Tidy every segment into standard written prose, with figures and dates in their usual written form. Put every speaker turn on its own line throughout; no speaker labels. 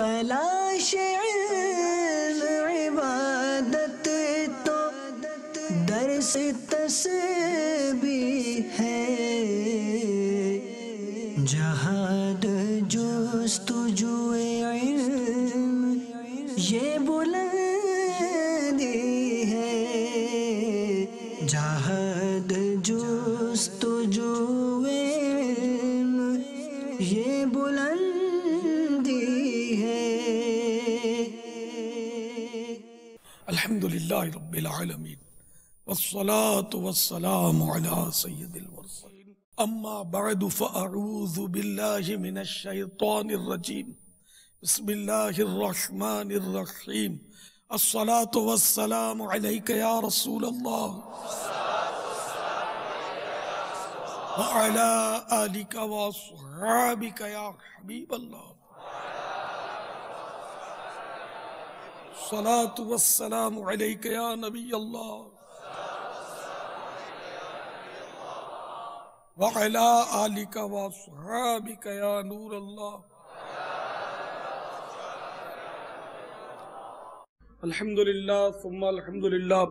تلاش علم عبادت تو درس تسبیح ہے، جہاد جستجو علم یہ بلندی ہے، جہاد جستجو علم یہ بلندی ہے۔
الحمدللہ رب العالمین والصلاة والسلام على سید المرسلین، اما بعد فاعوذ باللہ من الشیطان الرجیم، بسم اللہ الرحمن الرحیم، الصلاة والسلام علیک یا رسول اللہ وعلى آلک واصحابک یا حبیب اللہ، الصلاة والسلام علیک یا نبی اللہ وعلى آلک واصحابک یا نور اللہ۔ الحمدللہ ثم الحمدللہ۔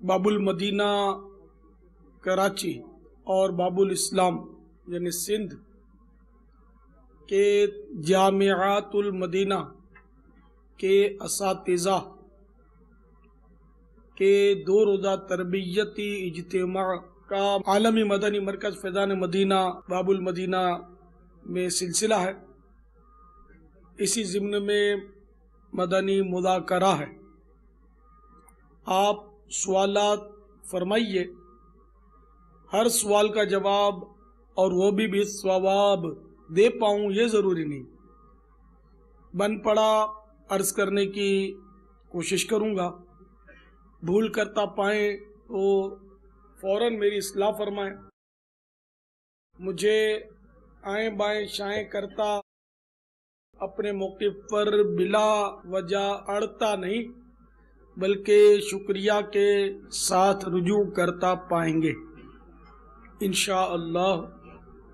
باب المدینہ کراچی اور باب الاسلام یعنی سندھ کے جامعات المدینہ کے اساتذہ کے 2 روزہ تربیتی اجتماع کا عالمی مدنی مرکز فیضان مدینہ باب المدینہ میں سلسلہ ہے۔ اسی ضمن میں مدنی مذاکرہ ہے۔ آپ سوالات فرمائیے، ہر سوال کا جواب اور وہ بھی ثواب دے پاؤں یہ ضروری نہیں، بن پڑا عرض کرنے کی کوشش کروں گا، بھول کرتا پائیں تو فوراً میری اصلاح فرمائیں۔ مجھے آئیں بائیں شائیں کرتا اپنے موقف پر بلا وجہ اڑتا نہیں، بلکہ شکریہ کے ساتھ رجوع کرتا پائیں گے انشاءاللہ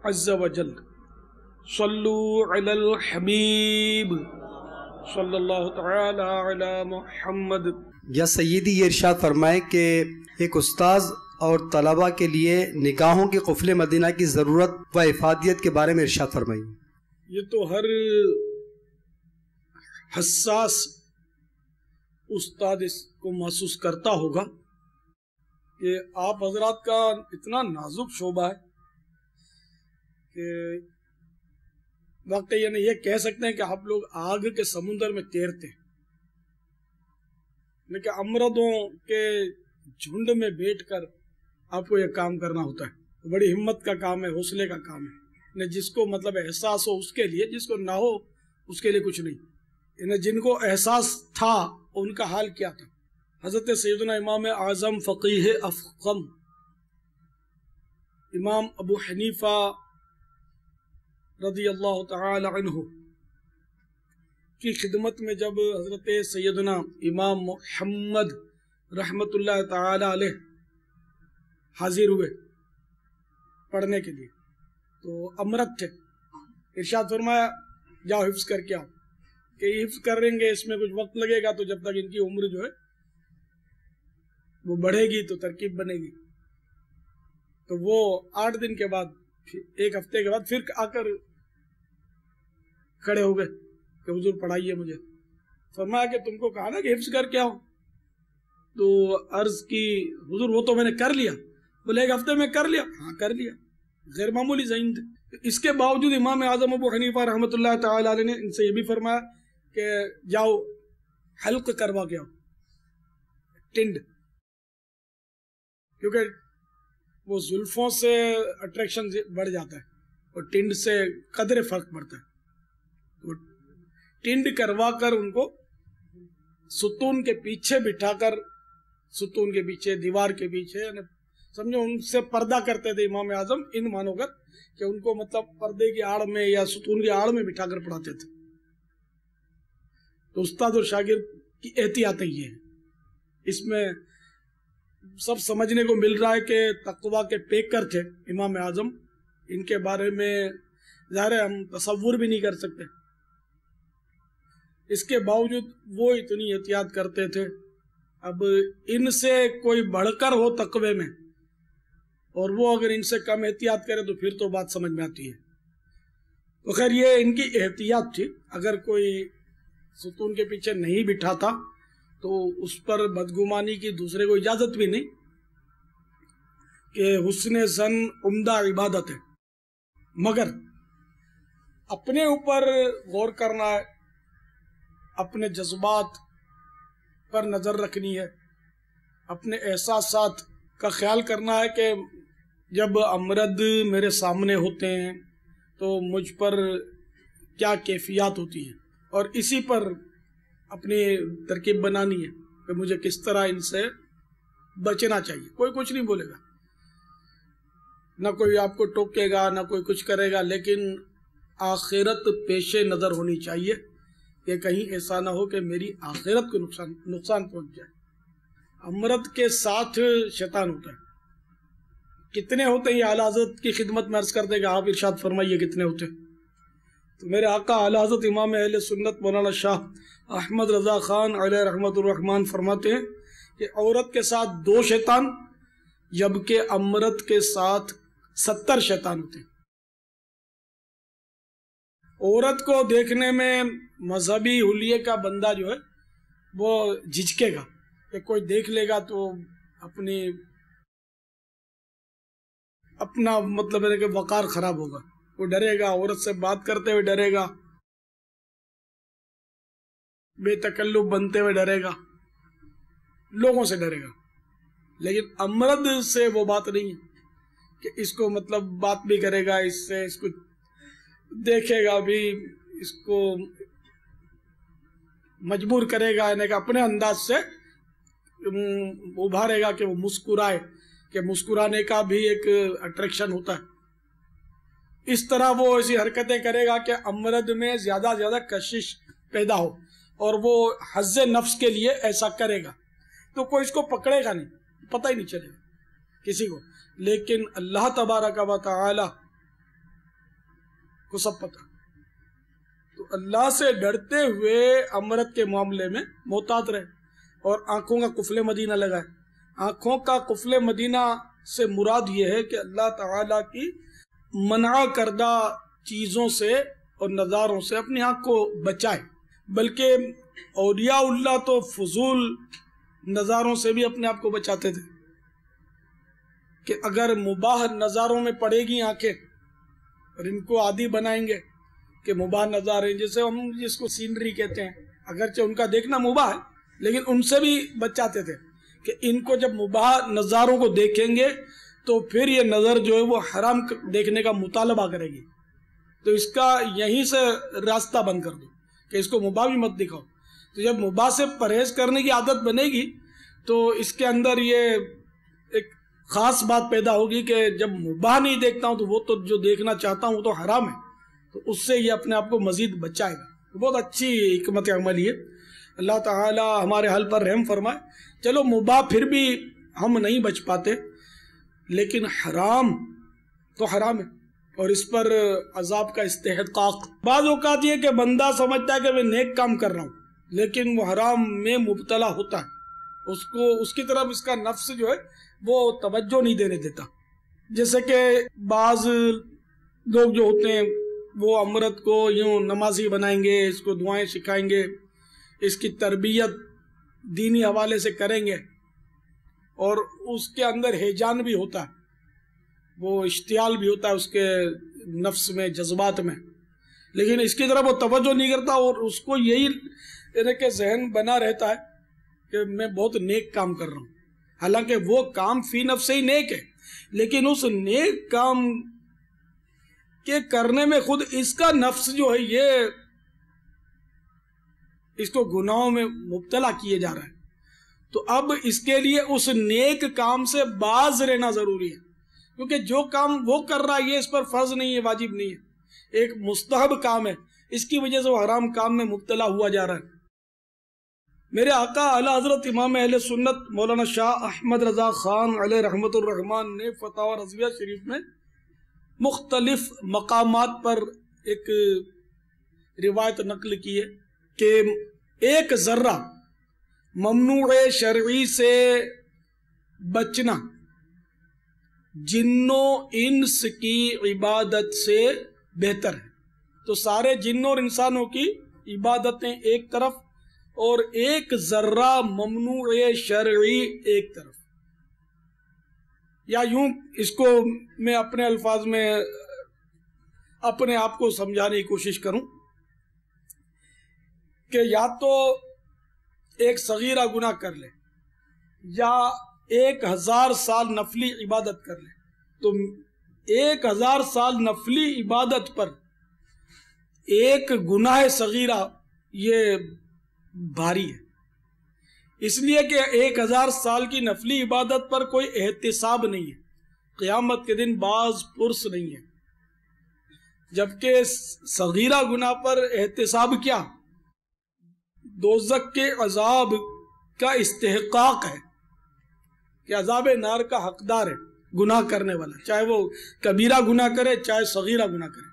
عز و جل۔ صلو علی الحبیب صلی اللہ تعالی علی محمد۔
یا سیدی یہ ارشاد فرمائے کہ ایک استاذ اور طلبہ کے لیے نگاہوں کے قفل مدینہ کی ضرورت و افادیت کے بارے میں ارشاد فرمائیے۔
یہ تو ہر حساس استاد اس کو محسوس کرتا ہوگا کہ آپ حضرات کا اتنا نازک شعبہ ہے کہ واقعی یعنی یہ کہہ سکتے ہیں کہ آپ لوگ آگ کے سمندر میں تیرتے ہیں، لیکن امردوں کے جھنڈ میں بیٹھ کر آپ کو یہ کام کرنا ہوتا ہے۔ بڑی ہمت کا کام ہے، حوصلے کا کام ہے۔ جس کو مطلب احساس ہو اس کے لیے، جس کو نہ ہو اس کے لیے کچھ نہیں۔ جن کو احساس تھا ان کا حال کیا تھا؟ حضرت سیدنا امام اعظم فقیہ افخم امام ابو حنیفہ رضی اللہ تعالی عنہ کی خدمت میں جب حضرت سیدنا امام محمد رحمت اللہ تعالی علیہ حاضر ہوئے پڑھنے کے لیے تو امرت تھے، ارشاد فرمایا جاؤ حفظ کر کے آؤ، کہ حفظ کریں گے اس میں کچھ وقت لگے گا، تو جب تک ان کی عمر جو ہے وہ بڑھے گی تو ترکیب بنے گی۔ تو وہ 8 دن کے بعد 1 ہفتے کے بعد پھر آ کر کھڑے ہو گئے کہ حضور پڑھائیے مجھے۔ فرمایا کہ تم کو کہا نا کہ حفظ کر کے آؤ، تو عرض کی حضور وہ تو میں نے کر لیا۔ بولے 1 ہفتے میں کر لیا؟ ہاں کر لیا۔ غیر معمولی ذہین تھے۔ اس کے باوجود امام اعظم ابو حنیفہ رحمۃ اللہ تعالی علیہ نے ان سے یہ بھی فرمایا کہ جاؤ حلق کروا کے آؤ، ٹنڈ، کیونکہ وہ زلفوں سے اٹریکشن بڑھ جاتا ہے اور ٹنڈ سے قدر فرق پڑتا ہے۔ تو ٹنڈ کروا کر ان کو ستون کے پیچھے بٹھا کر، ستون کے پیچھے، دیوار کے پیچھے، سمجھو ان سے پردہ کرتے تھے امام اعظم، ان مانو کر کہ ان کو مطلب پردے کی آڑ میں یا ستون کی آڑ میں بٹھا کر پڑھاتے تھے۔ تو استاد اور شاگرد کی احتیاطیں یہ ہیں۔ اس میں سب سمجھنے کو مل رہا ہے کہ تقویٰ کے پیکر تھے امام اعظم، ان کے بارے میں ظاہر ہے ہم تصور بھی نہیں کر سکتے اس کے باوجود وہ اتنی احتیاط کرتے تھے. اب ان سے کوئی بڑھ کر ہو تقوی میں اور وہ اگر ان سے کم احتیاط کرے تو پھر تو بات سمجھ میں آتی ہے. تو خیر یہ ان کی احتیاط تھی. اگر کوئی ستون کے پیچھے نہیں بٹھاتا تو اس پر بدگمانی کی دوسرے کو اجازت بھی نہیں کہ حسن ظن عمدہ عبادت ہے. مگر اپنے اوپر غور کرنا ہے، اپنے جذبات پر نظر رکھنی ہے، اپنے احساسات کا خیال کرنا ہے کہ جب امرد میرے سامنے ہوتے ہیں تو مجھ پر کیا کیفیات ہوتی ہیں، اور اسی پر اپنی ترکیب بنانی ہے کہ مجھے کس طرح ان سے بچنا چاہیے. کوئی کچھ نہیں بولے گا، نہ کوئی آپ کو ٹوکے گا، نہ کوئی کچھ کرے گا، لیکن آخرت پیش نظر ہونی چاہیے کہ کہیں ایسا نہ ہو کہ میری آخرت کو نقصان پہنچ جائے. امرد کے ساتھ شیطان ہوتا ہے. کتنے ہوتے ہیں یہ اعلیٰ حضرت کی خدمت میں عرض کرتے کہ آپ ارشاد فرمائیے کتنے ہوتے ہیں. تو میرے آقا اعلیٰ حضرت امام اہل سنت مولانا شاہ احمد رضا خان علیہ رحمت الرحمن فرماتے ہیں کہ عورت کے ساتھ 2 شیطان جبکہ امرد کے ساتھ 70 شیطان ہوتے ہیں. عورت کو دیکھنے میں مذہبی حلیے کا بندہ جو ہے وہ جھجکے گا کہ کوئی دیکھ لے گا تو اپنا مطلب ہے کہ وقار خراب ہوگا. وہ ڈرے گا، عورت سے بات کرتے ہوئے ڈرے گا، بے تکلف بنتے ہوئے ڈرے گا، لوگوں سے ڈرے گا. لیکن امرد سے وہ بات نہیں ہے کہ اس کو مطلب بات بھی کرے گا، اس سے اس کو دیکھے گا بھی، اس کو مجبور کرے گا، یعنی کہ اپنے انداز سے ابھارے گا کہ وہ مسکرائے، کہ مسکرانے کا بھی ایک اٹریکشن ہوتا ہے. اس طرح وہ ایسی حرکتیں کرے گا کہ امرد میں زیادہ زیادہ کشش پیدا ہو، اور وہ حظ نفس کے لیے ایسا کرے گا. تو کوئی اس کو پکڑے گا نہیں، پتہ ہی نہیں چلے گا کسی کو. لیکن اللہ تبارک و تعالی کو سب پتہ. تو اللہ سے ڈرتے ہوئے امرد کے معاملے میں محتاط رہے، اور آنکھوں کا قفل مدینہ لگائے. آنکھوں کا قفل مدینہ سے مراد یہ ہے کہ اللہ تعالیٰ کی منع کردہ چیزوں سے اور نظاروں سے اپنی آنکھ کو بچائے. بلکہ اولیاء اللہ تو فضول نظاروں سے بھی اپنے آپ کو بچاتے تھے کہ اگر مباح نظاروں میں پڑے گی آنکھیں اور ان کو عادی بنائیں گے کہ مباح نظارے، جیسے ہم جس کو سینری کہتے ہیں، اگرچہ ان کا دیکھنا مباح ہے لیکن ان سے بھی بچاتے تھے کہ ان کو جب مباح نظاروں کو دیکھیں گے تو پھر یہ نظر جو ہے وہ حرام دیکھنے کا مطالبہ کرے گی. تو اس کا یہیں سے راستہ بند کر دو کہ اس کو مباح بھی مت دکھاؤ. تو جب مباح سے پرہیز کرنے کی عادت بنے گی تو اس کے اندر یہ ایک خاص بات پیدا ہوگی کہ جب مباح نہیں دیکھتا ہوں تو وہ تو جو دیکھنا چاہتا ہوں وہ تو حرام ہے، تو اس سے یہ اپنے آپ کو مزید بچائے گا. بہت اچھی حکمت عملی ہے. اللہ تعالی ہمارے حل پر رحم فرمائے. چلو مباح پھر بھی ہم نہیں بچ پاتے، لیکن حرام تو حرام ہے اور اس پر عذاب کا استحقاق. بعض اوقات یہ کہ بندہ سمجھتا ہے کہ میں نیک کام کر رہا ہوں لیکن وہ حرام میں مبتلا ہوتا ہے، اس کی طرف اس کا نفس جو ہے وہ توجہ نہیں دینے دیتا. جیسے کہ بعض لوگ جو ہوتے ہیں وہ امرت کو یوں نمازی بنائیں گے، اس کو دعائیں سکھائیں گے، اس کی تربیت دینی حوالے سے کریں گے، اور اس کے اندر ہیجان بھی ہوتا ہے، وہ اشتعال بھی ہوتا ہے اس کے نفس میں، جذبات میں، لیکن اس کی طرف وہ توجہ نہیں کرتا اور اس کو یہی یعنی کہ ذہن بنا رہتا ہے کہ میں بہت نیک کام کر رہا ہوں. حالانکہ وہ کام فی نفس ہی نیک ہے، لیکن اس نیک کام کے کرنے میں خود اس کا نفس جو ہے یہ اس کو گناہوں میں مبتلا کیے جا رہا ہے. تو اب اس کے لیے اس نیک کام سے باز رہنا ضروری ہے، کیونکہ جو کام وہ کر رہا ہے یہ اس پر فرض نہیں ہے، واجب نہیں ہے، ایک مستحب کام ہے، اس کی وجہ سے وہ حرام کام میں مبتلا ہوا جا رہا ہے. میرے آقا اعلیٰ حضرت امام اہل سنت مولانا شاہ احمد رضا خان علیہ رحمت الرحمن نے فتاوی رضویہ شریف میں مختلف مقامات پر ایک روایت نقل کی ہے کہ ایک ذرہ ممنوع شرعی سے بچنا جنوں انس کی عبادت سے بہتر ہے. تو سارے جنوں اور انسانوں کی عبادتیں ایک طرف اور ایک ذرہ ممنوع شرعی ایک طرف. یا یوں اس کو میں اپنے الفاظ میں اپنے آپ کو سمجھانے کی کوشش کروں کہ یا تو ایک صغیرہ گناہ کر لے یا 1000 سال نفلی عبادت کر لے. تو 1000 سال نفلی عبادت پر ایک گناہ صغیرہ یہ بھاری ہے، اس لیے کہ 1000 سال کی نفلی عبادت پر کوئی احتساب نہیں ہے، قیامت کے دن باز پرس نہیں ہے. جبکہ صغیرہ گناہ پر احتساب کیا؟ دوزخ کے عذاب کا استحقاق ہے کہ عذاب نار کا حقدار ہے گناہ کرنے والا، چاہے وہ کبیرہ گناہ کرے چاہے صغیرہ گناہ کرے.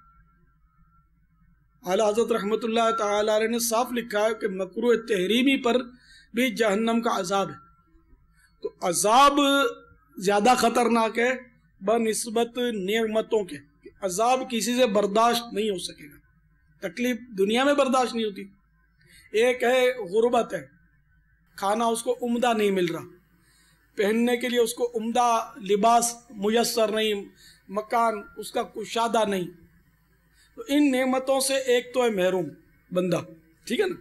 اعلیٰ حضرت رحمت اللہ تعالی علیہ نے صاف لکھا ہے کہ مکروہ تحریمی پر بھی جہنم کا عذاب ہے. تو عذاب زیادہ خطرناک ہے بنسبت نعمتوں کے. عذاب کسی سے برداشت نہیں ہو سکے گا، تکلیف دنیا میں برداشت نہیں ہوتی. ایک ہے غربت ہے، کھانا اس کو عمدہ نہیں مل رہا، پہننے کے لیے اس کو عمدہ لباس میسر نہیں، مکان اس کا کشادہ نہیں. تو ان نعمتوں سے ایک تو ہے محروم بندہ، ٹھیک ہے نا.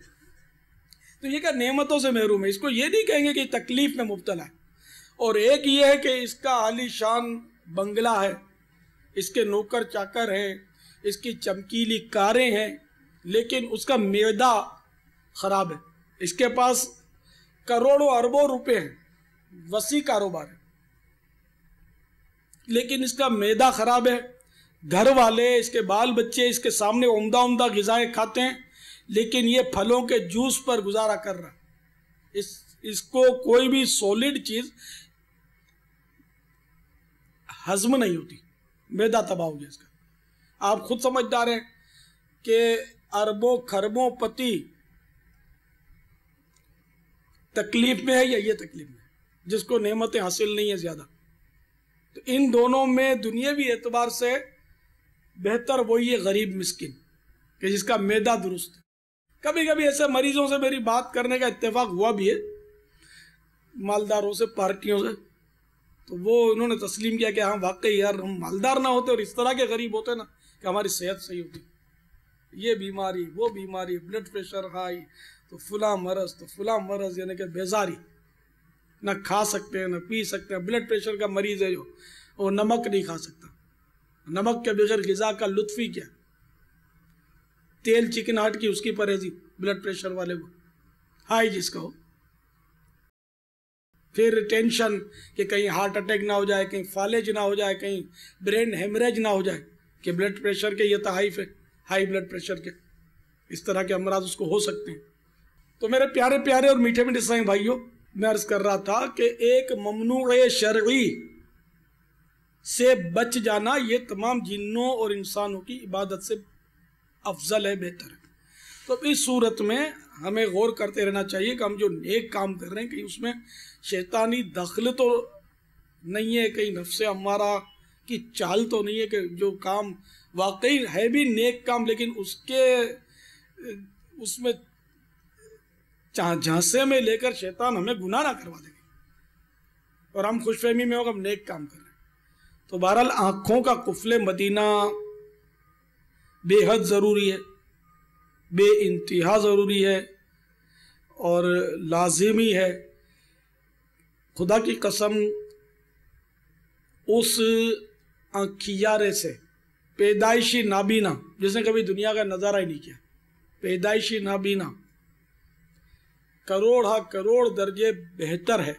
تو یہ کہ نعمتوں سے محروم ہے، اس کو یہ نہیں کہیں گے کہ تکلیف میں مبتلا ہے. اور ایک یہ ہے کہ اس کا عالی شان بنگلہ ہے، اس کے نوکر چاکر ہیں، اس کی چمکیلی کاریں ہیں، لیکن اس کا معدہ خراب ہے. اس کے پاس کروڑوں اربوں روپے ہیں، وسیع کاروبار ہے، لیکن اس کا معدہ خراب ہے. گھر والے اس کے بال بچے اس کے سامنے عمدہ عمدہ غذائیں کھاتے ہیں، لیکن یہ پھلوں کے جوس پر گزارا کر رہا. اس کو کوئی بھی سولڈ چیز ہضم نہیں ہوتی، معدہ تباہ ہو گیا اس کا. آپ خود سمجھدار ہیں کہ اربوں خربوں پتی تکلیف میں ہے یا یہ تکلیف میں ہے، جس کو نعمتیں حاصل نہیں ہیں زیادہ. تو ان دونوں میں دنیاوی اعتبار سے بہتر وہی ہے غریب مسکین کہ جس کا معدہ درست ہے. کبھی کبھی ایسے مریضوں سے میری بات کرنے کا اتفاق ہوا بھی ہے، مالداروں سے، پارٹیوں سے. تو وہ انہوں نے تسلیم کیا کہ ہاں واقعی یار ہم مالدار نہ ہوتے اور اس طرح کے غریب ہوتے نا کہ ہماری صحت صحیح ہوتی. یہ بیماری وہ بیماری، بلڈ پریشر ہائی تو فلاں مرض تو فلاں مرض، یعنی کہ بیزاری، نہ کھا سکتے ہیں نہ پی سکتے ہیں. بلڈ پریشر کا مریض ہے جو وہ نمک نہیں کھا سکتا، نمک کے بغیر غذا کا لطف ہی کیا. تیل چکناہٹ کی اس کی پرہیزی بلڈ پریشر والے کو، ہائی جس کا ہو. پھر ٹینشن کہ کہیں ہارٹ اٹیک نہ ہو جائے، کہیں فالج نہ ہو جائے، کہیں برین ہیمریج نہ ہو جائے کہ بلڈ پریشر کے یہ تحائف ہے، ہائی بلڈ پریشر کے، اس طرح کے امراض اس کو ہو سکتے ہیں. تو میرے پیارے پیارے اور میٹھے میٹھے اسلامی بھائیوں، میں عرض کر رہا تھا کہ ایک ممنوع شرعی سے بچ جانا یہ تمام جنوں اور انسانوں کی عبادت سے افضل ہے، بہتر ہے. تو اس صورت میں ہمیں غور کرتے رہنا چاہیے کہ ہم جو نیک کام کر رہے ہیں کہیں اس میں شیطانی دخل تو نہیں ہے، کہیں نفس امارہ کی چال تو نہیں ہے کہ جو کام واقعی ہے بھی نیک کام لیکن اس میں جھانسے میں لے کر شیطان ہمیں گناہ نہ کروا دے اور ہم خوش فہمی میں ہوگا ہم نیک کام کر رہے ہیں. تو بہرحال آنکھوں کا قفل مدینہ بے حد ضروری ہے، بے انتہا ضروری ہے اور لازمی ہے. خدا کی قسم اس آنکھیارے سے، پیدائشی نابینا جس نے کبھی دنیا کا نظارہ ہی نہیں کیا، پیدائشی نابینا کروڑ ہا کروڑ درجے بہتر ہے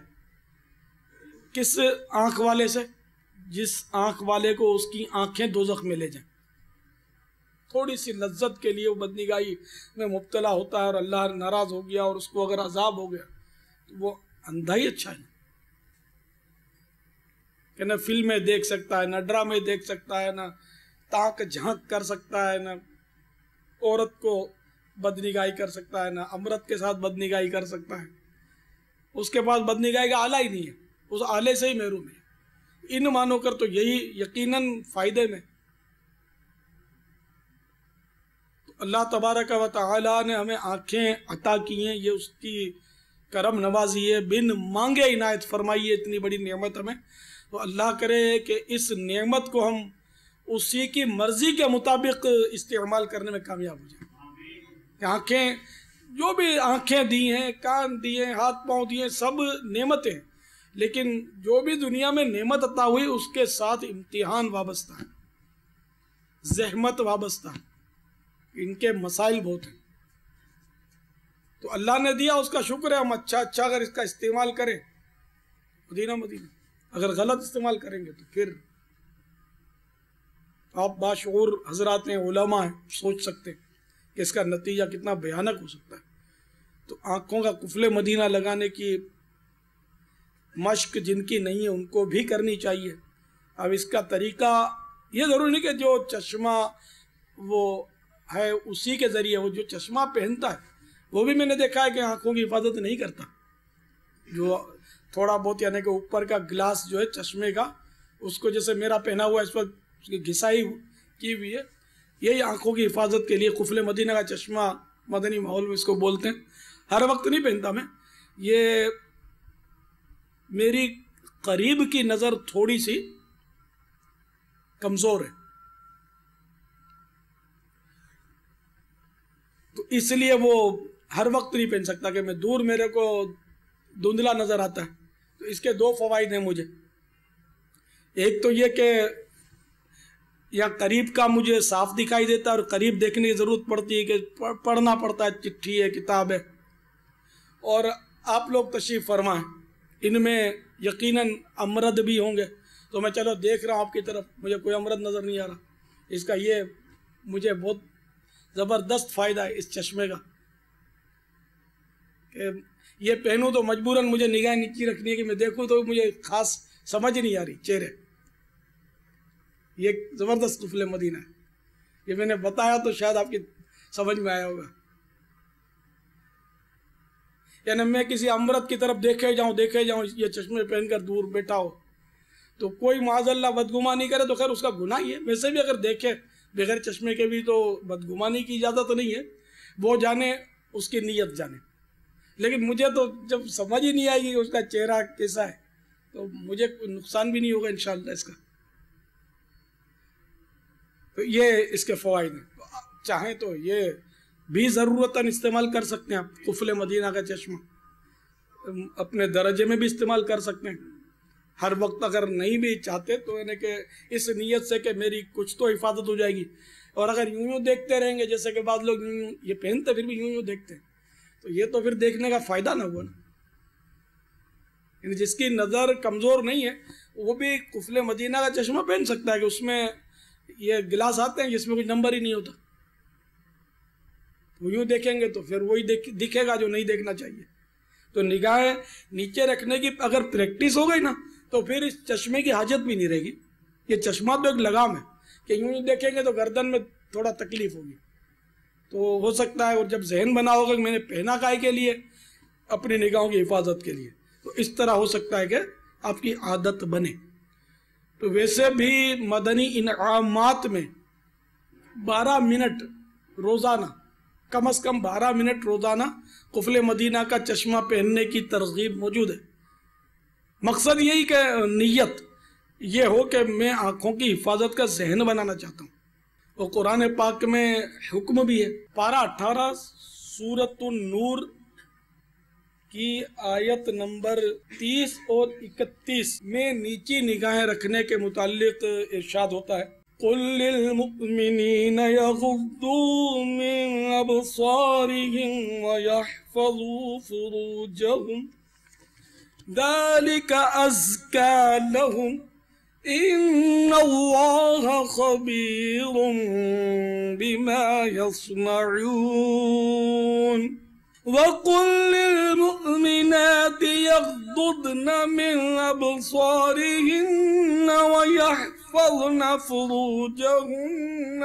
کس آنکھ والے سے جس آنکھ والے کو اس کی آنکھیں دوزخ میں لے جائیں. تھوڑی سی لذت کے لیے وہ بدنگاہی میں مبتلا ہوتا ہے اور اللہ ناراض ہو گیا اور اس کو اگر عذاب ہو گیا تو وہ اندھا ہی اچھا ہے کہ نہ فلمیں دیکھ سکتا ہے، نہ ڈرامے دیکھ سکتا ہے، نہ تاک جھانک کر سکتا ہے، نہ عورت کو بدنगाही कर सकता है, ना अमृत के साथ बदनिगाही कर सकता है। उसके पास बदनिगाही का आला ही नहीं है, उस आले से ही महरूम है। इन मानो कर तो यही यकीनन फायदे में। तो अल्लाह तबारक व तआला ने हमें आंखें अता की हैं, ये उसकी करम नवाजी है, बिन मांगे इनायत फरमाई है इतनी बड़ी नेमत हमें। तो अल्लाह करे कि इस नेमत को हम उसी की मर्जी के मुताबिक इस्तेमाल करने में कामयाब हो जाए। आंखें, जो भी आंखें दी हैं, कान दिए, हाथ पांव दिए, सब नेमतें हैं, लेकिन जो भी दुनिया में नेमत अता हुई उसके साथ इम्तिहान वाबस्ता है, जहमत वाबस्ता है, इनके मसाइल बहुत हैं। तो अल्लाह ने दिया, उसका शुक्र है, हम अच्छा अगर इसका इस्तेमाल करें, मदीना। अगर गलत इस्तेमाल करेंगे तो फिर आप बाशऊर हजरात हैं, उलमा हैं, सोच सकते हैं कि इसका नतीजा कितना भयानक हो सकता है। तो आंखों का कुफले मदीना लगाने की मश्क जिनकी नहीं है उनको भी करनी चाहिए। अब इसका तरीका ये ज़रूरी नहीं कि जो चश्मा वो है उसी के ज़रिए, वो जो चश्मा पहनता है वो भी मैंने देखा है कि आंखों की हिफाजत नहीं करता। जो थोड़ा बहुत यानी कि ऊपर का ग्लास जो है चश्मे का, उसको जैसे मेरा पहना हुआ इस पर उसकी घिसाई की हुई है, यही आंखों की हिफाजत के लिए कुफले मदीना का चश्मा मदनी माहौल में इसको बोलते हैं। हर वक्त नहीं पहनता मैं, ये मेरी करीब की नज़र थोड़ी सी कमज़ोर है, तो इसलिए वो हर वक्त नहीं पहन सकता कि मैं दूर मेरे को धुंधला नज़र आता है। तो इसके दो फ़वाइद हैं मुझे। एक तो ये कि या करीब का मुझे साफ दिखाई देता है, और करीब देखने की ज़रूरत पड़ती है कि पढ़ना पड़ता है, चिट्ठी है, किताब है। और आप लोग तशरीफ़ फरमाएं, इनमें यकीनन अमरद भी होंगे, तो मैं चलो देख रहा हूँ आपकी तरफ, मुझे कोई अमरद नज़र नहीं आ रहा। इसका ये मुझे बहुत ज़बरदस्त फ़ायदा है इस चश्मे का कि ये पहनूँ तो मजबूरन मुझे निगाह नीची रखनी है कि मैं देखूँ तो मुझे ख़ास समझ नहीं आ रही चेहरे। ये ज़बरदस्त कुफले मदीना है, ये मैंने बताया तो शायद आपकी समझ में आया होगा। यानी मैं किसी अमृत की तरफ देखे जाऊँ ये चश्मे पहनकर दूर बैठा हो, तो कोई माज़अल्लाह बदगुमानी करे तो खैर उसका गुनाह ही है। वैसे भी अगर देखे बगैर चश्मे के भी तो बदगुमानी की इजाज़त तो नहीं है, वो जाने उसकी नीयत जाने। लेकिन मुझे तो जब समझ ही नहीं आएगी कि उसका चेहरा कैसा है, तो मुझे कोई नुकसान भी नहीं होगा इंशाअल्लाह इसका। तो ये इसके फ़वाइद हैं। चाहें तो ये भी ज़रूरतन इस्तेमाल कर सकते हैं आप, कुफले मदीना का चश्मा अपने दर्जे में भी इस्तेमाल कर सकते हैं। हर वक्त अगर नहीं भी चाहते तो यानी कि इस नीयत से कि मेरी कुछ तो हिफाजत हो जाएगी। और अगर यूं देखते रहेंगे, जैसे कि बाद लोग यूं ये पहनते फिर भी यूं देखते हैं, तो ये तो फिर देखने का फ़ायदा ना हुआ ना। जिसकी नज़र कमज़ोर नहीं है वो भी कुफले मदीना का चश्मा पहन सकता है कि उसमें ये गिलास आते हैं जिसमें कुछ नंबर ही नहीं होता, तो यूँ देखेंगे तो फिर वही दिखेगा जो नहीं देखना चाहिए। तो निगाहें नीचे रखने की अगर प्रैक्टिस हो गई ना तो फिर इस चश्मे की हाजत भी नहीं रहेगी। ये चश्मा तो एक लगाम है कि यूँ देखेंगे तो गर्दन में थोड़ा तकलीफ होगी, तो हो सकता है। और जब जहन बना होगा कि मैंने पहना काहे के लिए, अपनी निगाहों की हिफाजत के लिए, तो इस तरह हो सकता है कि आपकी आदत बने। तो वैसे भी मदनी इनामात में 12 मिनट रोज़ाना, कम से कम 12 मिनट रोज़ाना कुफले मदीना का चश्मा पहनने की तरगीब मौजूद है। मकसद यही कि नीयत ये हो कि मैं आँखों की हिफाजत का जहन बनाना चाहता हूँ। और कुरान पाक में हुक्म भी है, पारा 18 सूरतुन नूर की आयत नंबर 30 और 31 में नीची निगाहें रखने के मुताल्लिक इरशाद होता है, कुल लिल मुमिनीन यग़ुद्दू मिन अबसारिहिम व यहफ़ज़ू फ़ुरूजहुम ज़ालिका अज़का लहुम इन्नल्लाह ख़बीरुम बिमा यस्नऊन वक़ुल लिलमुमिनात यग़्दुद्न मिन अबसारिहिन्न व यहफ़ज़्न फ़ुरूजहुन्न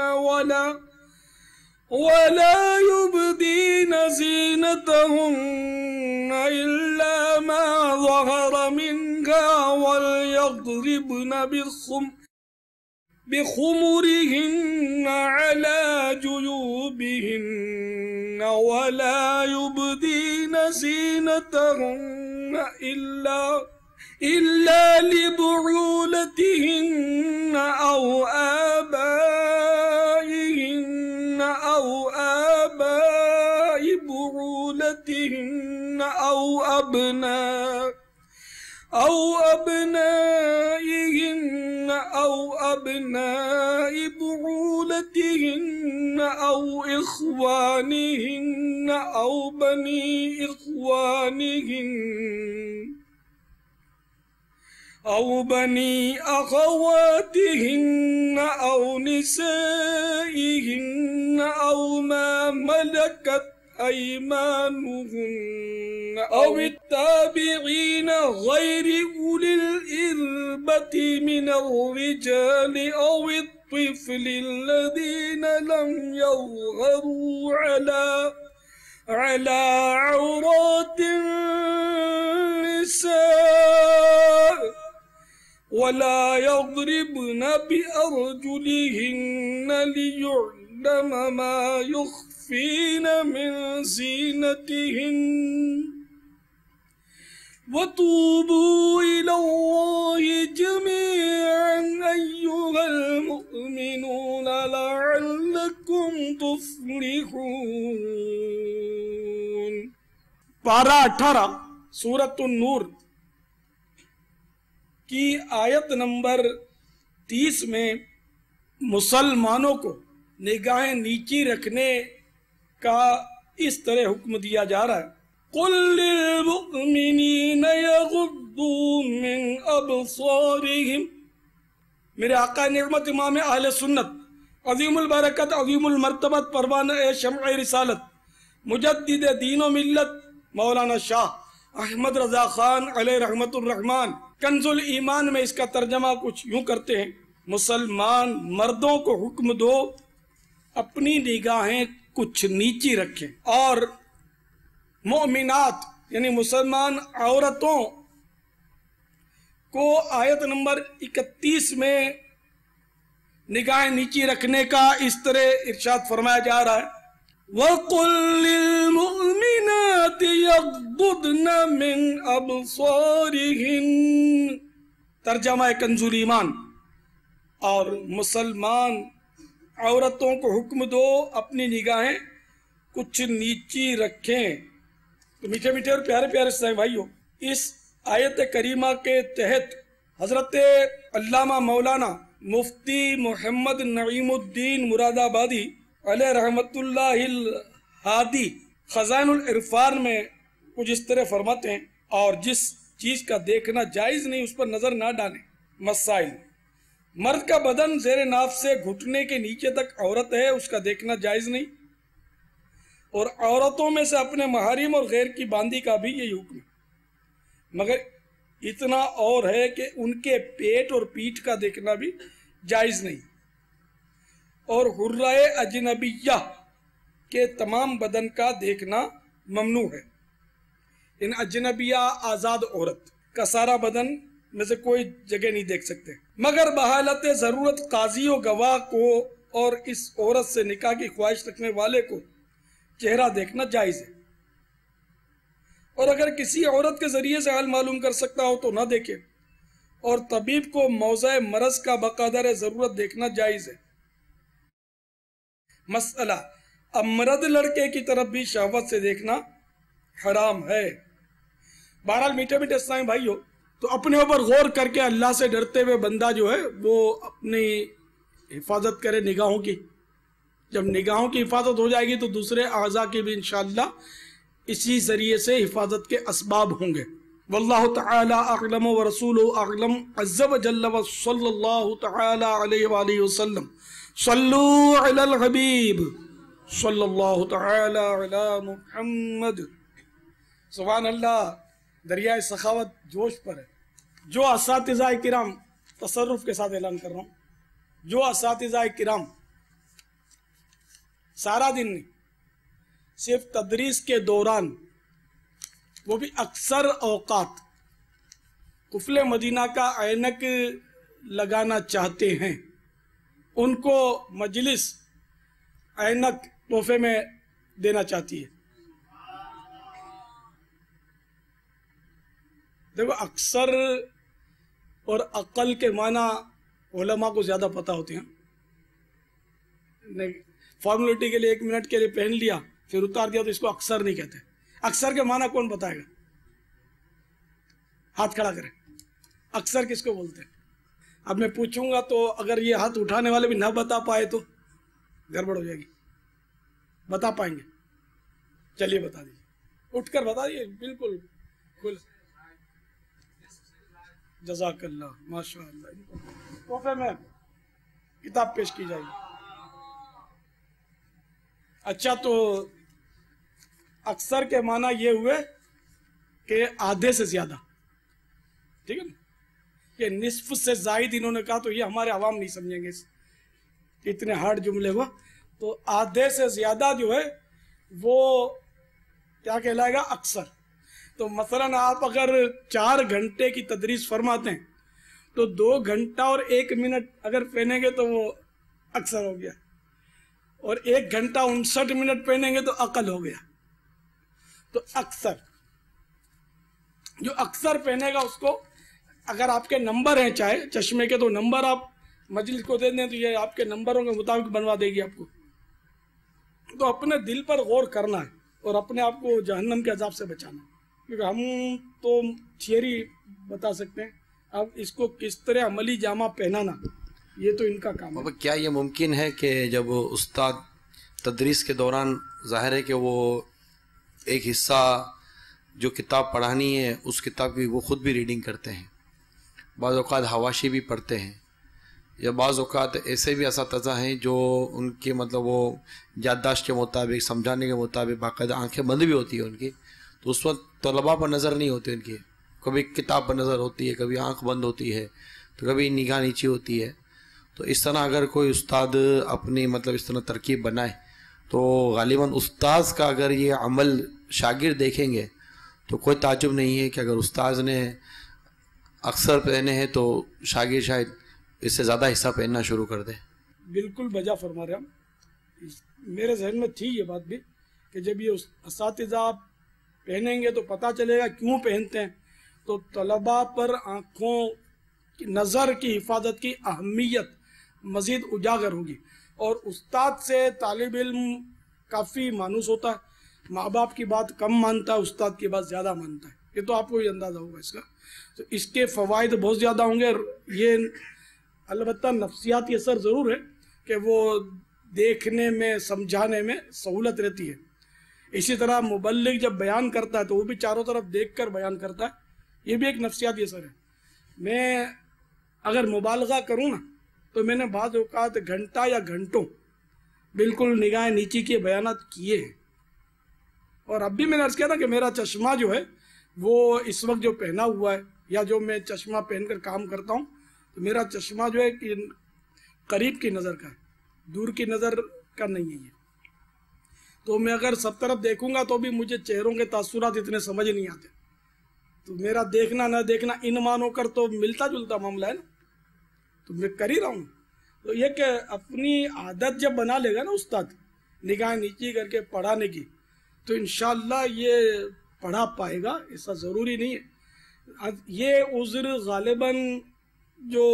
ولا يبدين زينتهن إلا ما ظهر منها وليضربن بخمرهن على جيوبهن ولا يبدين زينتهن إلا لبعولتهن أو آبائهن أو آباء بعولتهن أو أبنائهن أو أبناء بعولتهن أو إخوانهن أو بني إخوانهن أو بني أخواتهن أو نسائهن أو ما ملكت أيمانهن أو التابعين غير أولي الإربة من الرجال أو الطفل الذين لم يظهروا على عورات النساء ولا يضربن بأرجلهن ليعلم ما يخفين من زينتهن وتوبوا إلى الله جميعا أيها المؤمنون لعلكم تفلحون. پارہ 18 سورۃ النور کی آیت نمبر 30 میں مسلمانوں کو نگاہیں نیچی رکھنے کا اس طرح حکم دیا جا رہا ہے. قُلْ لِلْمُؤْمِنِينَ يَغُضُّوا مِنْ أَبْصَارِهِمْ. میرے آقا نعمت امام اہل سنت عظیم البرکت عظیم المرتبت پروانہ شمع رسالت مجدد دین و ملت مولانا شاہ احمد رضا خان علیہ رحمت الرحمن کنز الایمان میں اس کا ترجمہ کچھ یوں کرتے ہیں: مسلمان مردوں کو حکم دو اپنی نگاہیں کچھ نیچی رکھیں، اور مؤمنات یعنی مسلمان عورتوں کو آیت نمبر 31 میں نگاہیں نیچی رکھنے کا اس طرح ارشاد فرمایا جا رہا ہے: وَقُلْ لِلْمُؤْمِنَاتِ يَغْضُضْنَ مِنْ أَبْصَارِهِنَّ. ترجمہ کنز الایمان. اور مسلمان عورتوں کو حکم دو اپنی نگاہیں کچھ نیچی رکھیں. تو میٹھے میٹھے اور پیارے پیارے اسلامی بھائیوں، اس آیت کریمہ کے تحت حضرت علامہ مولانا مفتی محمد نعیم الدین مراد آبادی علیہ رحمت اللہ الہادی خزائن العرفان میں کچھ اس طرح فرماتے ہیں: اور جس چیز کا دیکھنا جائز نہیں اس پر نظر نہ ڈالیں. مسائل: مرد کا بدن زیر ناف سے گھٹنے کے نیچے تک عورت ہے، اس کا دیکھنا جائز نہیں. اور عورتوں میں سے اپنے محارم اور غیر کی باندی کا بھی یہی حکم ہے، مگر اتنا اور ہے کہ ان کے پیٹ اور پیٹھ کا دیکھنا بھی جائز نہیں. اور حرہ اجنبیہ کے تمام بدن کا دیکھنا ممنوع ہے. ان اجنبیہ آزاد عورت کا سارا بدن میں سے کوئی جگہ نہیں دیکھ سکتے، مگر بحالت ضرورت قاضی و گواہ کو اور اس عورت سے نکاح کی خواہش رکھنے والے کو چہرہ دیکھنا جائز ہے. اور اگر کسی عورت کے ذریعے سے حال معلوم کر سکتا ہو تو نہ دیکھے. اور طبیب کو موضع مرض کا بقدر ضرورت دیکھنا جائز ہے. مسئلہ: اب مرد لڑکے کی طرف بھی شہوت سے دیکھنا حرام ہے. بہرحال میٹھے میٹھے اسلامی بھائیوں، تو اپنے اوپر غور کر کے اللہ سے ڈرتے ہوئے بندہ جو ہے وہ اپنی حفاظت کرے نگاہوں کی. جب نگاہوں کی حفاظت ہو جائے گی تو دوسرے اعضاء کی بھی انشاءاللہ اسی ذریعے سے حفاظت کے اسباب ہوں گے. واللہ تعالی اعلم ورسولہ اعلم عز وجل وصلی اللہ تعالی علیہ وآلہ وسلم. صلو علی الحبیب صلی اللہ تعالی علی محمد. سبحان اللہ. دریائے سخاوت جوش پر ہے. جو اساتذہ کرام، تصرف کے ساتھ اعلان کر رہا ہوں، جو اساتذہ کرام सारा दिन नहीं, सिर्फ तदरीस के दौरान, वो भी अक्सर औकात कुफले मदीना का ऐनक लगाना चाहते हैं, उनको मजलिस ऐनक तोहफे में देना चाहती है। देखो, अक्सर और अक्ल के माना उलमा को ज्यादा पता होते हैं। फॉर्मेलिटी के लिए 1 मिनट के लिए पहन लिया फिर उतार दिया तो इसको अक्सर नहीं कहते। अक्सर के माना कौन बताएगा? हाथ खड़ा करें, अक्सर किसको बोलते हैं? अब मैं पूछूंगा तो अगर ये हाथ उठाने वाले भी ना बता पाए तो गड़बड़ हो जाएगी। बता पाएंगे? चलिए बता दीजिए, उठकर बता दीजिए, बिल्कुल खुल। जज़ाकल्लाह, माशाअल्लाह। तोहफे में किताब पेश की जाएगी। अच्छा, तो अक्सर के माना ये हुए कि आधे से ज्यादा, ठीक है ना? ये निस्फ से जायद इन्होंने कहा तो ये हमारे अवाम नहीं समझेंगे, इतने हार्ड जुमले हुआ। तो आधे से ज्यादा जो है वो क्या कहलाएगा? अक्सर। तो मसलन आप अगर 4 घंटे की तदरीस फरमाते हैं तो 2 घंटा और 1 मिनट अगर पहनेंगे तो वो अक्सर हो गया, और 1 घंटा 59 मिनट पहनेंगे तो अकल हो गया। तो अक्सर, जो अक्सर पहनेगा उसको, अगर आपके नंबर हैं चाहे चश्मे के, तो नंबर आप मजलिस को दे दें तो ये आपके नंबरों के मुताबिक बनवा देगी आपको। तो अपने दिल पर गौर करना है और अपने आप को जहन्नम के अजाब से बचाना है, क्योंकि हम तो थियरी बता सकते हैं, अब इसको किस तरह अमली जामा पहनाना ये तो इनका काम है।
क्या ये मुमकिन है कि जब उस्ताद तदरीस के दौरान, ज़ाहिर है कि वो एक हिस्सा जो किताब पढ़ानी है उस किताब की वो ख़ुद भी रीडिंग करते हैं, बाज़ औक़ात हवाशी भी पढ़ते हैं, या बाज़ औक़ात ऐसे भी असातिज़ा हैं जो उनके मतलब वो याददाश्त के मुताबिक, समझाने के मुताबिक बाकायदा आंखें बंद भी होती है उनकी, तो उस वक्त तलबा पर नज़र नहीं होती उनकी, कभी किताब पर नज़र होती है, कभी आंख बंद होती है, तो कभी निगाह नीची होती है। तो इस तरह अगर कोई उस्ताद अपनी मतलब इस तरह तरकीब बनाए तो गालिबन उस्ताद का अगर ये अमल शागिर्द देखेंगे तो कोई ताज्जुब नहीं है कि अगर उस्ताद ने अक्सर पहने हैं तो शागिर्द शायद इससे ज़्यादा हिस्सा पहनना शुरू कर दे।
बिल्कुल बजा फरमा रहे हम। मेरे जहन में थी ये बात भी कि जब ये असातिज़ा पहनेंगे तो पता चलेगा क्यों पहनते हैं, तो तलबा पर आँखों की नज़र की हिफाजत की अहमियत मज़ीद उजागर होगी। और उस्ताद से तालिब इल्म काफ़ी मानूस होता है, माँ बाप की बात कम मानता है, उस्ताद की बात ज़्यादा मानता है, ये तो आपको ही अंदाज़ा होगा इसका। तो इसके फ़वाइद बहुत ज़्यादा होंगे। ये अलबत्ता नफ्सियाती असर ज़रूर है कि वो देखने में, समझाने में सहूलत रहती है। इसी तरह मुबल्लिग जब बयान करता है तो वो भी चारों तरफ देख कर बयान करता है, ये भी एक नफ्सियाती असर है। मैं अगर मुबालगा करूँ ना तो मैंने बाज़ औक़ात घंटा या घंटों बिल्कुल निगाह नीची के बयानात किए हैं। और अब भी मैंने अर्ज़ किया था कि मेरा चश्मा जो है वो इस वक्त जो पहना हुआ है, या जो मैं चश्मा पहनकर काम करता हूँ, तो मेरा चश्मा जो है कि करीब की नज़र का है, दूर की नज़र का नहीं है ये। तो मैं अगर सब तरफ देखूंगा तो भी मुझे चेहरों के तासुरात इतने समझ नहीं आते। तो मेरा देखना ना देखना इन मानों कर तो मिलता जुलता मामला है ना, तो मैं कर ही रहा हूँ। तो ये कि अपनी आदत जब बना लेगा ना उस्ताद निगाह नीची करके पढ़ाने की, तो इंशाअल्लाह ये पढ़ा पाएगा, ऐसा ज़रूरी नहीं है। ये उज़्र गालिबन जो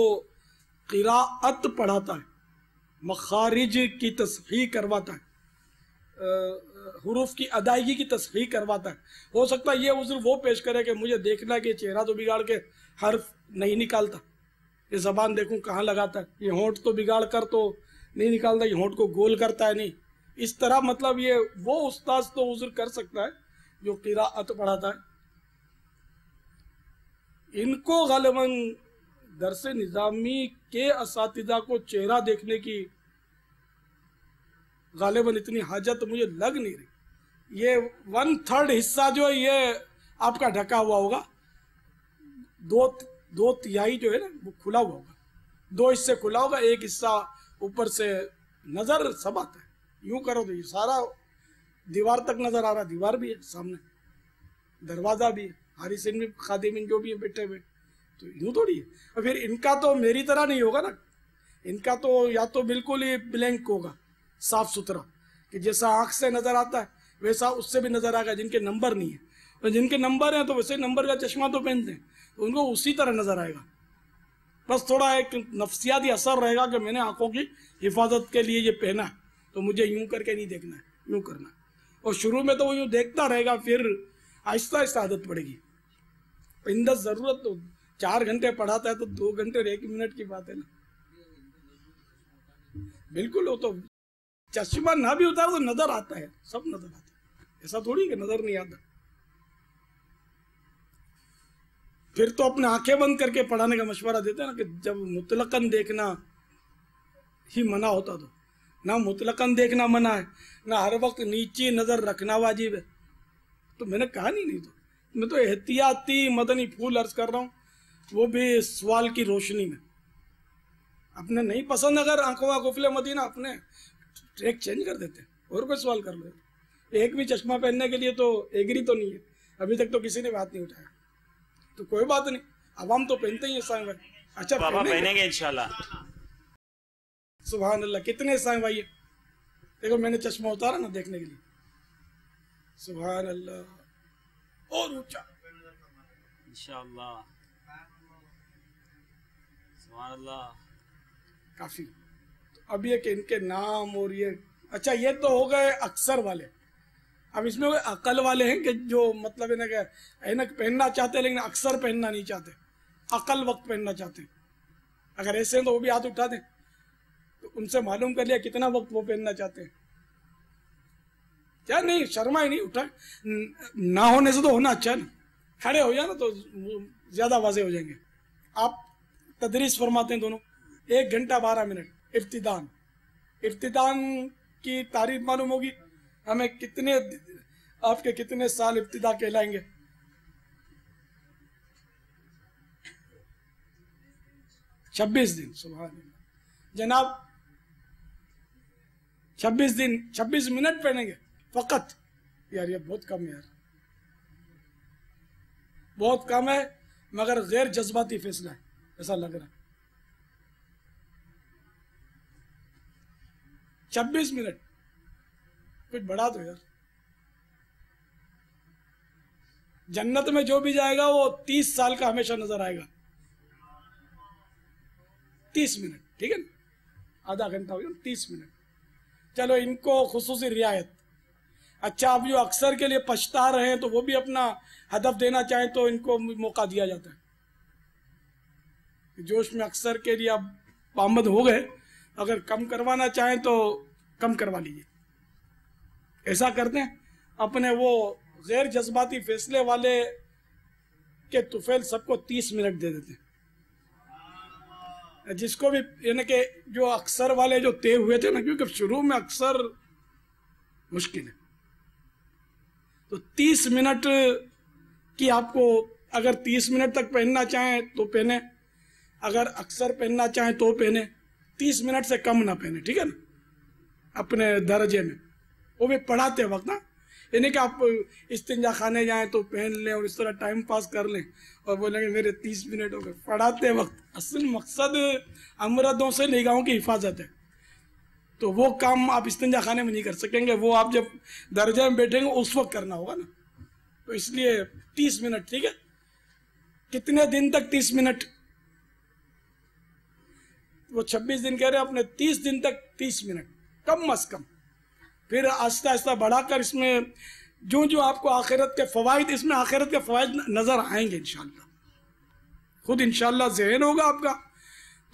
क़िराअत पढ़ाता है, मखारिज की तस्हीह करवाता है, हुरूफ की अदायगी की तस्हीह करवाता है, हो सकता है ये उज़्र वो पेश करे कि मुझे देखना कि चेहरा तो बिगाड़ के हर्फ नहीं निकालता, ये ज़बान देखूं कहाँ लगाता है, ये होंठ तो बिगाड़ कर तो नहीं निकालता, ये होंठ को गोल करता है नहीं, इस तरह मतलब ये वो उस्ताद तो उज़्र कर सकता है जो क़िराअत पढ़ाता है। इनको गालिबन दरस निज़ामी के असातिज़ा को चेहरा देखने की गालिबन इतनी हाजत मुझे लग नहीं रही। ये 1/3 हिस्सा जो है ये आपका ढका हुआ होगा, दो तिहाई जो है ना वो खुला हुआ होगा, 2 हिस्से खुला होगा, 1 हिस्सा ऊपर से नज़र सब आता है। यूं करो तो ये सारा दीवार तक नजर आ रहा, दीवार भी है सामने, दरवाजा भी है, हारिसिन भी, खादिमिन जो भी है बैठे हुए, तो यूं थोड़ी है। और फिर इनका तो मेरी तरह नहीं होगा ना, इनका तो या तो बिल्कुल ही ब्लैंक होगा, साफ सुथरा, कि जैसा आंख से नजर आता है वैसा उससे भी नजर आएगा, जिनके नंबर नहीं है। और जिनके नंबर हैं तो वैसे नंबर का चश्मा तो पहनते हैं, तो उनको उसी तरह नजर आएगा। बस थोड़ा एक नफ्सियाती असर रहेगा कि मैंने आंखों की हिफाजत के लिए ये पहना है, तो मुझे यूं करके नहीं देखना है, यूं करना है। और शुरू में तो वो यूं देखता रहेगा, फिर आहिस्ता आहिस्ता आदत पड़ेगी। इंदर जरूरत तो 4 घंटे पढ़ाता है तो 2 घंटे और 1 मिनट की बात है ना। बिल्कुल, वो तो चश्मा ना भी उतार तो नजर आता है, सब नजर आता है, ऐसा थोड़ी कि नजर नहीं आता। फिर तो अपने आंखें बंद करके पढ़ाने का मशवरा देते हैं ना, कि जब मुतलकन देखना ही मना होता तो ना मुतलकन देखना मना है, ना हर वक्त नीचे नजर रखना वाजिब है। तो मैंने कहा नहीं तो मैं तो एहतियाती मदनी फूल अर्ज कर रहा हूँ, वो भी सवाल की रोशनी में। अपने नहीं पसंद अगर आंखों का कुफले मदीना, अपने ट्रैक चेंज कर देते, और कोई सवाल कर लो। एक भी चश्मा पहनने के लिए तो एग्री तो नहीं है, अभी तक तो किसी ने बात नहीं उठाया, तो कोई बात नहीं, अवाम तो पहनते ही है साईं भाई। अच्छा,
पापा पहनेंगे इंशाल्लाह।
सुभान अल्लाह, कितने साईं भाई, देखो मैंने चश्मा उतारा ना देखने के लिए, सुभान अल्लाह, और ऊंचा
इंशाल्लाह, सुभान अल्लाह,
काफी। तो अब ये कि इनके नाम और ये, अच्छा ये तो हो गए अक्सर वाले। अब इसमें कोई अकल वाले हैं कि जो मतलब ऐनक पहनना चाहते हैं लेकिन अक्सर पहनना नहीं चाहते, अकल वक्त पहनना चाहते हैं। अगर ऐसे हैं तो वो भी हाथ उठा दें, तो उनसे मालूम कर लिया कितना वक्त वो पहनना चाहते हैं। क्या नहीं, शर्मा ही नहीं, उठा ना होने से तो होना अच्छा नहीं, खड़े हो जाए ना तो ज्यादा वाजे हो जाएंगे। आप तदरीस फरमाते हैं दोनों, 1 घंटा 12 मिनट इफ्तिदान की तारीफ मालूम होगी हमें, कितने आपके कितने साल इब्तिदा कहलाएंगे। छब्बीस दिन, सुभान अल्लाह जनाब, 26 दिन 26 मिनट पहनेंगे फकत। यार ये बहुत कम है यार, बहुत कम है, मगर गैर जज्बाती फैसला है ऐसा लग रहा है। 26 मिनट कुछ बढ़ा दो यार। जन्नत में जो भी जाएगा वो 30 साल का हमेशा नजर आएगा। 30 मिनट, ठीक है ना, आधा घंटा हो गया, 30 मिनट। चलो इनको खुसूसी रियायत। अच्छा, अब जो अक्सर के लिए पछता रहे हैं तो वो भी अपना हदफ देना चाहें तो इनको मौका दिया जाता है। जोश में अक्सर के लिए अब पाबंद हो गए, अगर कम करवाना चाहें तो कम करवा लीजिए। ऐसा करते हैं, अपने वो गैर जज्बाती फैसले वाले के तुफैल सबको 30 मिनट दे देते हैं। जिसको भी, यानी कि जो अक्सर वाले जो तय हुए थे ना, क्योंकि शुरू में अक्सर मुश्किल है, तो 30 मिनट की आपको, अगर 30 मिनट तक पहनना चाहें तो पहने, अगर अक्सर पहनना चाहें तो पहने, 30 मिनट से कम ना पहने, ठीक है ना, अपने दर्जे में। वो भी पढ़ाते वक्त ना, यानी कि आप इस्तिंजा खाने जाएं तो पहन लें और इस तरह टाइम पास कर लें और बोलेंगे मेरे 30 मिनट हो गए। पढ़ाते वक्त असल मकसद अमरदों से निगाहों की हिफाजत है, तो वो काम आप इस्तिंजा खाने में नहीं कर सकेंगे, वो आप जब दर्जे में बैठेंगे उस वक्त करना होगा ना। तो इसलिए 30 मिनट, ठीक है। कितने दिन तक 30 मिनट? वो 26 दिन कह रहे हैं, अपने 30 दिन तक 30 मिनट कम अज कम। फिर आहिस्ता आहिस्ता बढ़ाकर इसमें जो जो आपको आखिरत के फवाइद, इसमें आखिरत के फवाइद नजर आएंगे इंशाल्लाह, खुद इंशाल्लाह ज़हन होगा आपका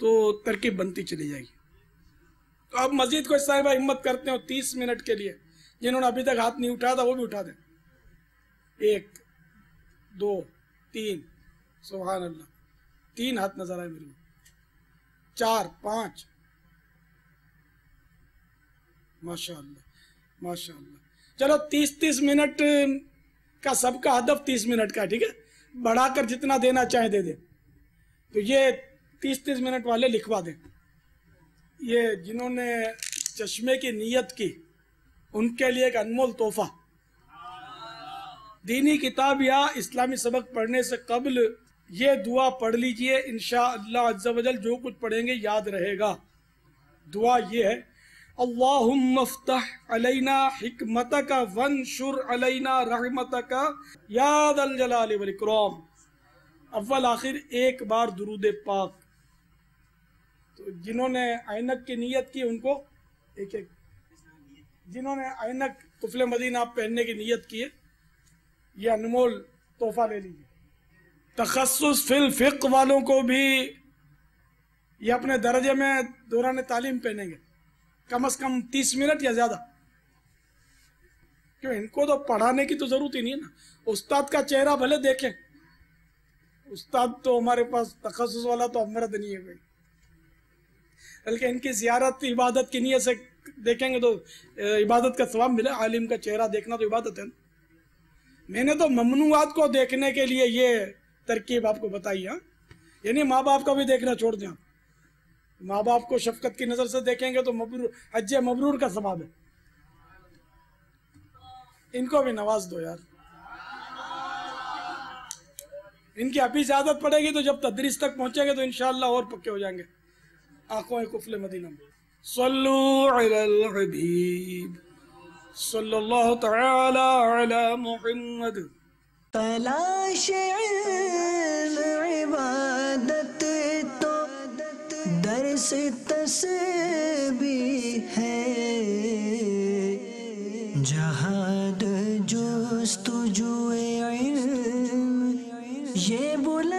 तो तरकीब बनती चली जाएगी। तो अब मजीद कोई साहिबा हिम्मत करते हो 30 मिनट के लिए, जिन्होंने अभी तक हाथ नहीं उठाया था वो भी उठा दें। 1 2 3, सुभान अल्लाह, 3 हाथ नजर आए मेरे को, 4 5, माशाअल्लाह माशाअल्लाह। चलो 30 मिनट का सबका हदफ 30 मिनट का, ठीक है, बढ़ाकर जितना देना चाहे दे दे। तो ये 30 मिनट वाले लिखवा दें, ये जिन्होंने चश्मे की नीयत की उनके लिए एक अनमोल तोहफा। दीनी किताब या इस्लामी सबक पढ़ने से कबल ये दुआ पढ़ लीजिए, इंशाअल्लाह अज़्ज़ा वजल जो कुछ पढ़ेंगे याद रहेगा। दुआ ये है, अल्लाहुम्मा फ़्तह अलैना हिकमतका वंशुर अलैना रहमतका या दल जलाली वल इकराम। अव्वल आखिर एक बार दुरूद पाक। तो जिन्होंने ऐनक की नियत की उनको एक एक, जिन्होंने ऐनक कुफले मदीना पहनने की नियत की है, ये अनमोल तोहफा ले लीजिए। तखस्सुस फिल फ़िक़्ह वालों को भी ये अपने दर्जे में दौरान तालीम पहनेंगे, कम से कम 30 मिनट या ज़्यादा। क्यों, इनको तो पढ़ाने की तो ज़रूरत ही नहीं है ना। उस्ताद का चेहरा भले देखें, उस्ताद तो हमारे पास तखस्सुस वाला तो अमरद नहीं है भाई, बल्कि इनकी ज़ियारत इबादत की नियत से देखेंगे तो इबादत का सवाब मिले। आलिम का चेहरा देखना तो इबादत है ना। मैंने तो ममनुआत को देखने के लिए ये तरकीब आपको बताई है, यानी माँ बाप का भी देखना छोड़ दें। माँ बाप को शफकत की नज़र से देखेंगे तो मबरूर, हज मबरूर का सवाब है। इनको भी नवाज दो यार। इनकी अभी इजाजत पड़ेगी तो जब तदरीस तक पहुंचेंगे तो इंशाअल्लाह और पक्के हो जाएंगे आंखों कुफले मदीना में। सल्लू अलल हबीब सल्लल्लाहु तआला अला मुहम्मद।
तलाश इल्म इबादत तो दर्स तस्बीह है, जहाद जुस्तुजुए इल्म ये बुलंदी